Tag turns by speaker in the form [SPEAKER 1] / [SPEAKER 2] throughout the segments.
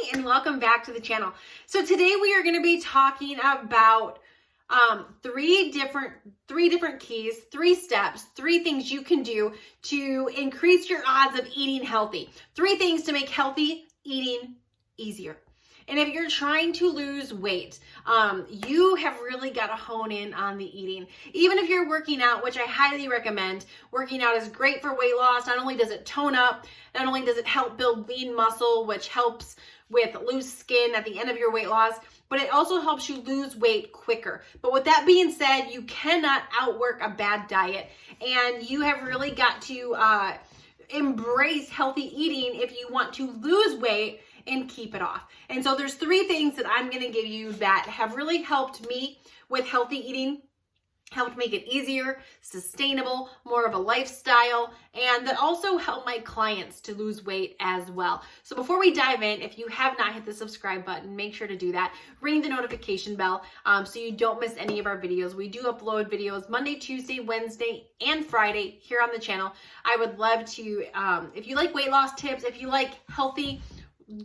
[SPEAKER 1] Hi, and welcome back to the channel. So today we are going to be talking about three different keys, 3 steps, 3 things you can do to increase your odds of eating healthy. 3 things to make healthy eating easier. And if you're trying to lose weight, you have really got to hone in on the eating. Even if you're working out, which I highly recommend, working out is great for weight loss. Not only does it tone up, not only does it help build lean muscle, which helps with loose skin at the end of your weight loss, but it also helps you lose weight quicker. But with that being said, you cannot outwork a bad diet, and you have really got to embrace healthy eating if you want to lose weight and keep it off. And so there's 3 things that I'm going to give you that have really helped me with healthy eating, helped make it easier, sustainable, more of a lifestyle, and that also help my clients to lose weight as well. So before we dive in, if you have not hit the subscribe button, make sure to do that. Ring the notification bell so you don't miss any of our videos. We do upload videos Monday, Tuesday, Wednesday, and Friday here on the channel. I would love to, if you like weight loss tips, if you like healthy,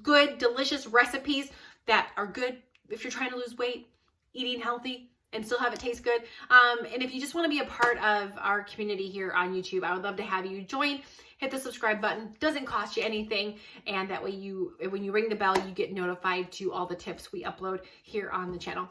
[SPEAKER 1] good, delicious recipes that are good if you're trying to lose weight, eating healthy, and still have it taste good. And if you just want to be a part of our community here on YouTube, I would love to have you join. Hit the subscribe button. Doesn't cost you anything. And that way when you ring the bell, you get notified to all the tips we upload here on the channel.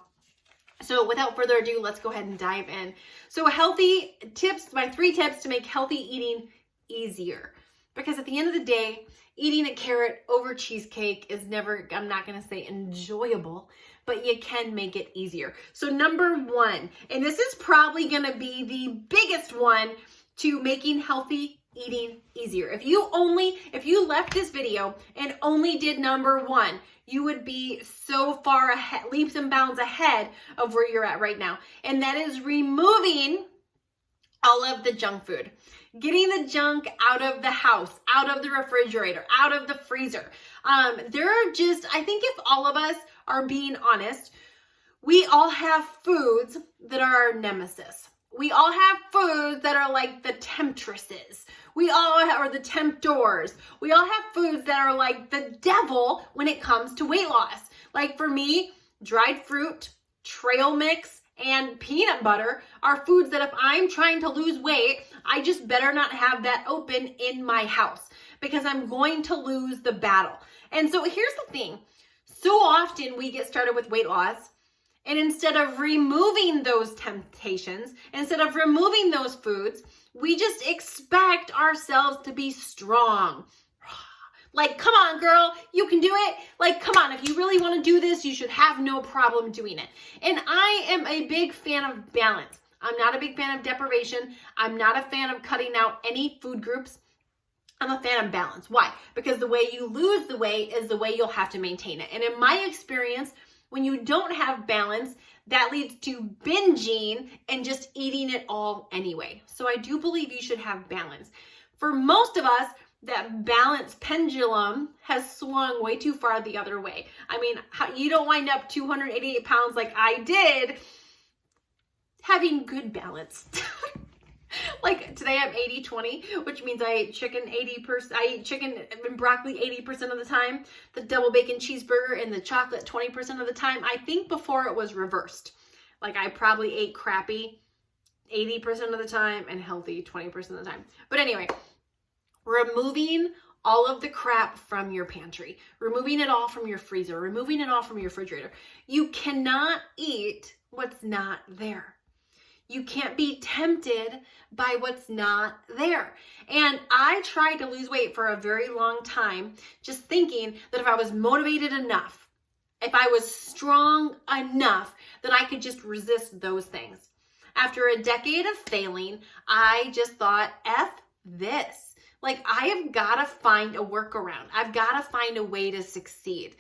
[SPEAKER 1] So without further ado, let's go ahead and dive in. So healthy tips, my 3 tips to make healthy eating easier. Because at the end of the day, eating a carrot over cheesecake is never, I'm not going to say enjoyable, but you can make it easier. So number 1, and this is probably going to be the biggest one to making healthy eating easier. If you left this video and only did number 1, you would be so far ahead, leaps and bounds ahead of where you're at right now. And that is removing all of the junk food. Getting the junk out of the house, out of the refrigerator, out of the freezer. I think if all of us are being honest, we all have foods that are our nemesis. We all have foods that are like the temptresses. Or the temptors. We all have foods that are like the devil when it comes to weight loss. Like for me, dried fruit, trail mix, and peanut butter are foods that if I'm trying to lose weight, I just better not have that open in my house because I'm going to lose the battle. And so here's the thing. So often we get started with weight loss, and instead of removing those temptations, instead of removing those foods, we just expect ourselves to be strong. Like, come on, girl, you can do it. Like, come on, if you really want to do this, you should have no problem doing it. And I am a big fan of balance. I'm not a big fan of deprivation. I'm not a fan of cutting out any food groups. I'm a fan of balance. Why? Because the way you lose the weight is the way you'll have to maintain it. And in my experience, when you don't have balance, that leads to binging and just eating it all anyway. So I do believe you should have balance. For most of us, that balance pendulum has swung way too far the other way. I mean, you don't wind up 288 pounds like I did having good balance. Like today I'm 80-20, which means I eat chicken 80%. I eat chicken and broccoli 80% of the time, the double bacon cheeseburger and the chocolate 20% of the time. I think before it was reversed. Like I probably ate crappy 80% of the time and healthy 20% of the time. But anyway, removing all of the crap from your pantry, removing it all from your freezer, removing it all from your refrigerator. You cannot eat what's not there. You can't be tempted by what's not there. And I tried to lose weight for a very long time, just thinking that if I was motivated enough, if I was strong enough, that I could just resist those things. After a decade of failing, I just thought, F this. Like, I have got to find a workaround. I've got to find a way to succeed.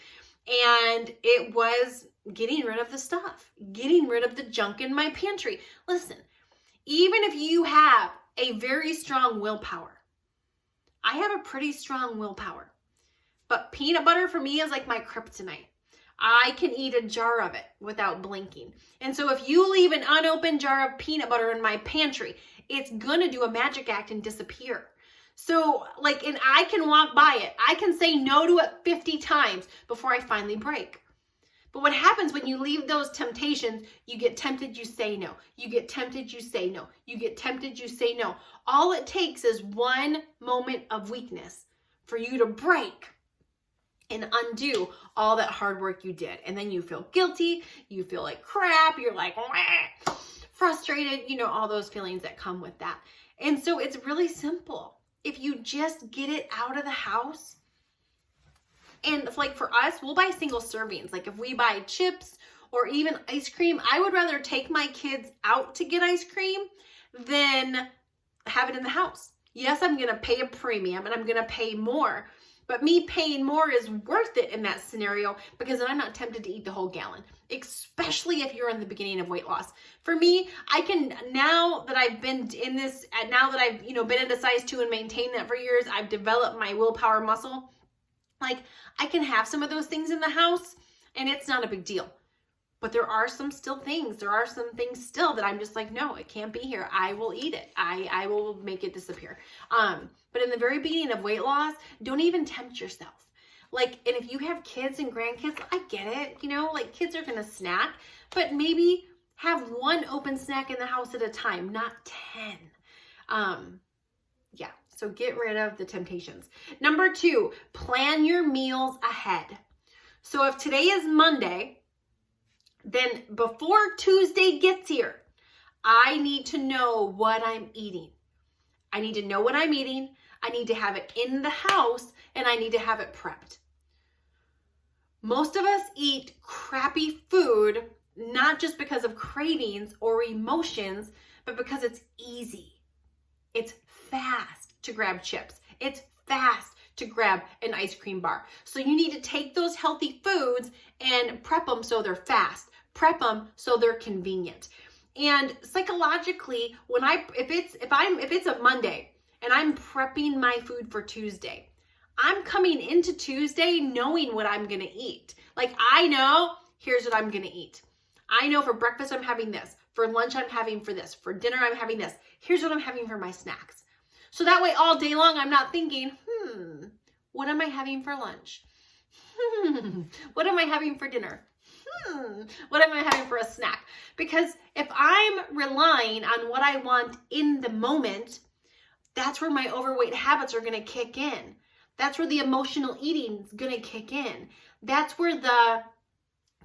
[SPEAKER 1] And it was getting rid of the stuff, getting rid of the junk in my pantry. Listen, even if you have a very strong willpower, I have a pretty strong willpower, but peanut butter for me is like my kryptonite. I can eat a jar of it without blinking. And so if you leave an unopened jar of peanut butter in my pantry, it's going to do a magic act and disappear. So and I can walk by it. I can say no to it 50 times before I finally break. But what happens when you leave those temptations, you get tempted, you say no. You get tempted, you say no. You get tempted, you say no. All it takes is one moment of weakness for you to break and undo all that hard work you did. And then you feel guilty, you feel like crap, you're like frustrated, all those feelings that come with that. And so it's really simple. If you just get it out of the house, and for us, we'll buy single servings. If we buy chips or even ice cream, I would rather take my kids out to get ice cream than have it in the house. Yes, I'm going to pay a premium and I'm going to pay more, but me paying more is worth it in that scenario because then I'm not tempted to eat the whole gallon, especially if you're in the beginning of weight loss. For me, I can, now that I've been in this, now that I've, been into size 2 and maintained that for years, I've developed my willpower muscle. I can have some of those things in the house and it's not a big deal. But there are some things still that I'm just like, no, it can't be here. I will eat it. I will make it disappear. But in the very beginning of weight loss, don't even tempt yourself. And if you have kids and grandkids, I get it, kids are going to snack, but maybe have one open snack in the house at a time, not 10. Yeah. So get rid of the temptations. Number 2, plan your meals ahead. So if today is Monday, then before Tuesday gets here, I need to know what I'm eating. I need to know what I'm eating. I need to have it in the house and I need to have it prepped. Most of us eat crappy food, not just because of cravings or emotions, but because it's easy. It's fast to grab chips. It's fast to grab an ice cream bar. So you need to take those healthy foods and prep them so they're fast. Prep them so they're convenient. And psychologically, if it's a Monday and I'm prepping my food for Tuesday, I'm coming into Tuesday knowing what I'm going to eat. I know, here's what I'm going to eat. I know for breakfast I'm having this. For lunch I'm having for this. For dinner I'm having this. Here's what I'm having for my snacks. So that way all day long I'm not thinking, what am I having for lunch? What am I having for dinner? What am I having for a snack? Because if I'm relying on what I want in the moment, that's where my overweight habits are going to kick in. That's where the emotional eating is going to kick in. That's where the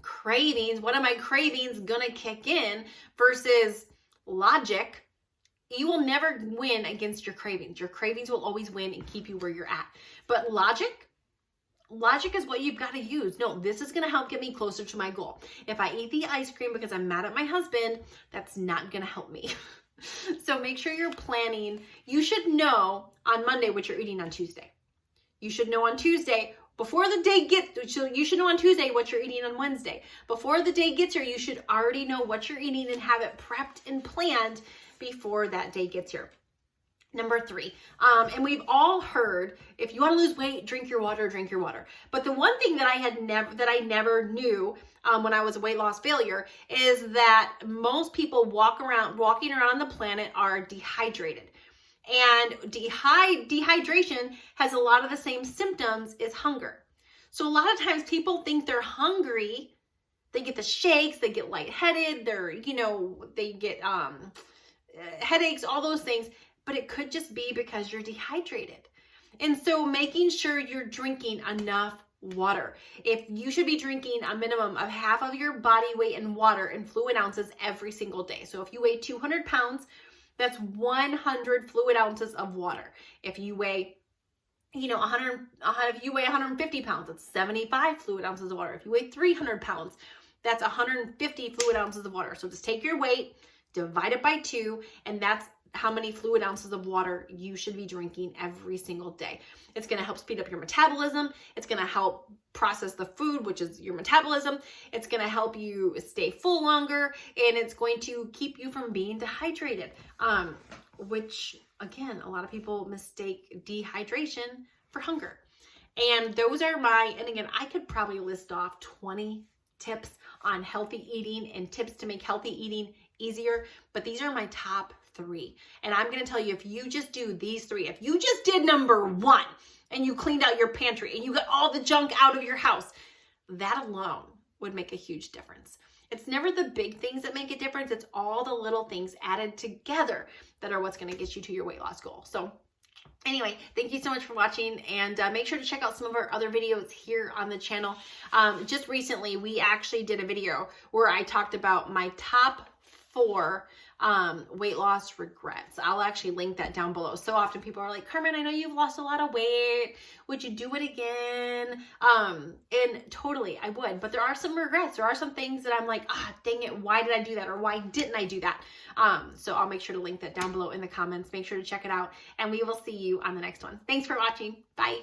[SPEAKER 1] cravings, what are my cravings going to kick in versus logic. You will never win against your cravings. Your cravings will always win and keep you where you're at. But logic is what you've got to use. No, this is going to help get me closer to my goal. If I eat the ice cream because I'm mad at my husband, that's not going to help me. So make sure you're planning. You should know on Monday what you're eating on Tuesday. You should know on Tuesday before the day gets, so you should know on Tuesday what you're eating on Wednesday. Before the day gets here, you should already know what you're eating and have it prepped and planned before that day gets here. Number 3, and we've all heard, if you want to lose weight, drink your water. But the one thing that I never knew when I was a weight loss failure is that most people walking around the planet are dehydrated. And dehydration has a lot of the same symptoms as hunger. So a lot of times people think they're hungry. They get the shakes, they get lightheaded, they get headaches, all those things. But it could just be because you're dehydrated. And so making sure you're drinking enough water. If you should be drinking a minimum of half of your body weight in water in fluid ounces every single day. So if you weigh 200 pounds, that's 100 fluid ounces of water. If you weigh, if you weigh 150 pounds, that's 75 fluid ounces of water. If you weigh 300 pounds, that's 150 fluid ounces of water. So just take your weight, divide it by 2, and that's how many fluid ounces of water you should be drinking every single day. It's going to help speed up your metabolism. It's going to help process the food, which is your metabolism. It's going to help you stay full longer, and it's going to keep you from being dehydrated, which, again, a lot of people mistake dehydration for hunger. And those are and again, I could probably list off 20 tips on healthy eating and tips to make healthy eating easier, but these are my top 3. And I'm going to tell you, if you just do these 3, if you just did number 1 and you cleaned out your pantry and you got all the junk out of your house, that alone would make a huge difference. It's never the big things that make a difference. It's all the little things added together that are what's going to get you to your weight loss goal. So anyway, thank you so much for watching, and make sure to check out some of our other videos here on the channel. Just recently, we actually did a video where I talked about my top 4 weight loss regrets. I'll actually link that down below. So often people are like, Carmen, I know you've lost a lot of weight. Would you do it again? And totally, I would. But there are some regrets. There are some things that I'm like, dang it, why did I do that? Or why didn't I do that? So I'll make sure to link that down below in the comments. Make sure to check it out. And we will see you on the next one. Thanks for watching. Bye.